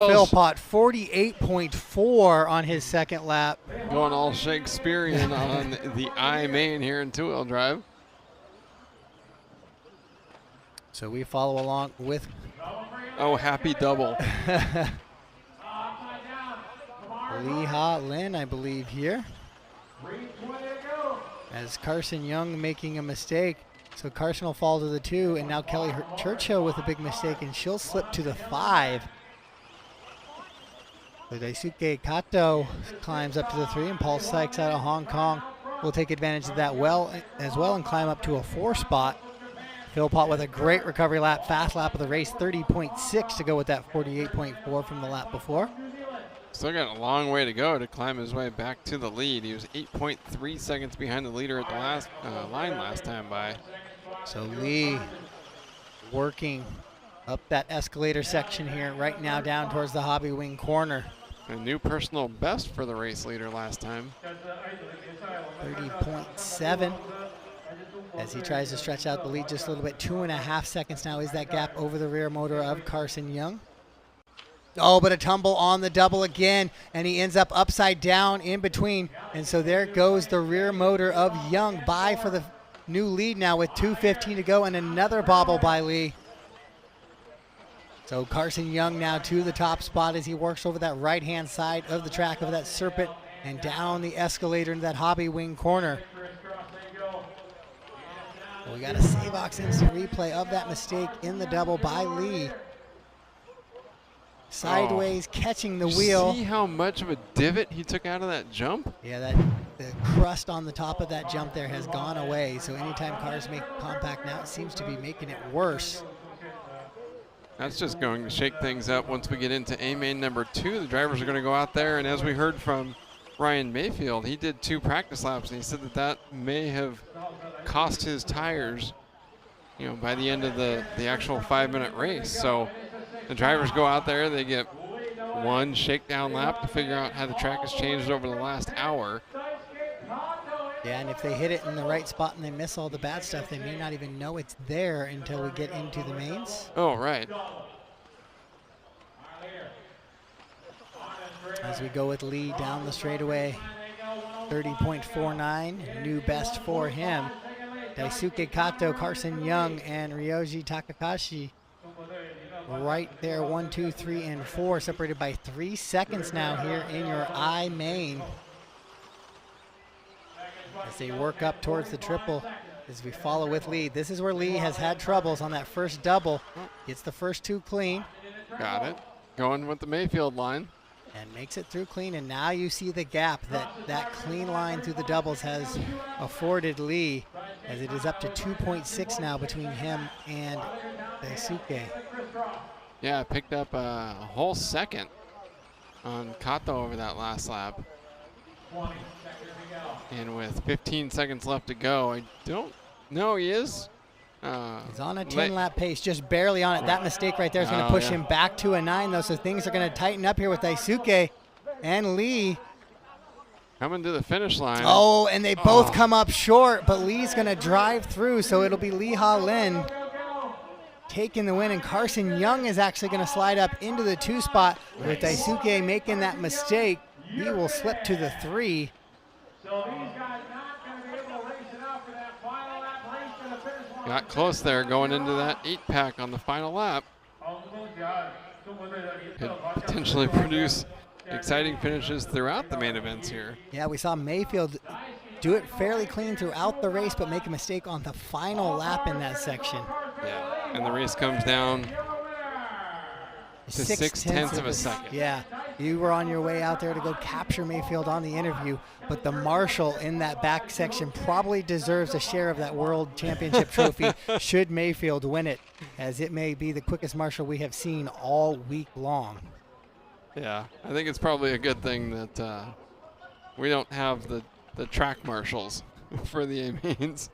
Philpott 48.4 on his second lap. Going all Shakespearean on the I main here in two-wheel drive. So we follow along with. Oh, happy double. Hua Lin, I believe, here. As Carson Yeung making a mistake. So Carson will fall to the 2, and now Kelly Churchill with a big mistake, and she'll slip to the 5. So Daisuke Kato climbs up to the 3, and Paul Sykes out of Hong Kong will take advantage of that as well and climb up to a 4 spot. Philpott with a great recovery lap, fast lap of the race, 30.6 to go with that 48.4 from the lap before. Still got a long way to go to climb his way back to the lead. He was 8.3 seconds behind the leader at the last line last time by. So Lee working up that escalator section here right now down towards the hobby wing corner. A new personal best for the race leader last time. 30.7 as he tries to stretch out the lead just a little bit. 2.5 seconds now is that gap over the rear motor of Carson Yeung. Oh, but a tumble on the double again, and he ends up upside down in between. And so there goes the rear motor of Yeung by for the new lead now with 2:15 to go, and another bobble by Lee. So Carson Yeung now to the top spot as he works over that right-hand side of the track of that serpent and down the escalator into that hobby wing corner. Well, we got a Savox instant replay of that mistake in the double by Lee. Sideways catching the wheel. See how much of a divot he took out of that jump? Yeah, the crust on the top of that jump there has gone away. So anytime cars make compact now, it seems to be making it worse. That's just going to shake things up once we get into A main number 2. The drivers are going to go out there, and as we heard from Ryan Mayfield, he did 2 practice laps, and he said that may have cost his tires, by the end of the actual 5-minute race. So the drivers go out there, they get 1 shakedown lap to figure out how the track has changed over the last hour. Yeah, and if they hit it in the right spot and they miss all the bad stuff, they may not even know it's there until we get into the mains. Oh, right. As we go with Lee down the straightaway, 30.49, new best for him. Daisuke Kato, Carson Yeung, and Ryoji Takahashi right there, 1, 2, 3, and 4, separated by 3 seconds now here in your I main. As they work up towards the triple, as we follow with Lee. This is where Lee has had troubles on that first double. Gets the first 2 clean. Got it. Going with the Mayfield line. And makes it through clean, and now you see the gap that clean line through the doubles has afforded Lee, as it is up to 2.6 now between him and Daisuke. Yeah, picked up a whole second on Kato over that last lap. And with 15 seconds left to go, I don't know, he is. He's on a 10-lap pace, just barely on it. That mistake right there is going to push him back to a 9, though, so things are going to tighten up here with Daisuke and Lee. Coming to the finish line. Oh, and they both come up short, but Lee's going to drive through, so it'll be Hua Lin taking the win, and Carson Yeung is actually going to slide up into the 2 spot. With Daisuke making that mistake, he will slip to the 3. Got close there going into that 8-pack on the final lap. Could potentially produce exciting finishes throughout the main events here. Yeah, we saw Mayfield do it fairly clean throughout the race, but make a mistake on the final lap in that section. Yeah, and the race comes down to 6/10 of a second. Yeah, you were on your way out there to go capture Mayfield on the interview, but the marshal in that back section probably deserves a share of that world championship trophy should Mayfield win it, as it may be the quickest marshal we have seen all week long. Yeah, I think it's probably a good thing that we don't have the track marshals for the A-mains.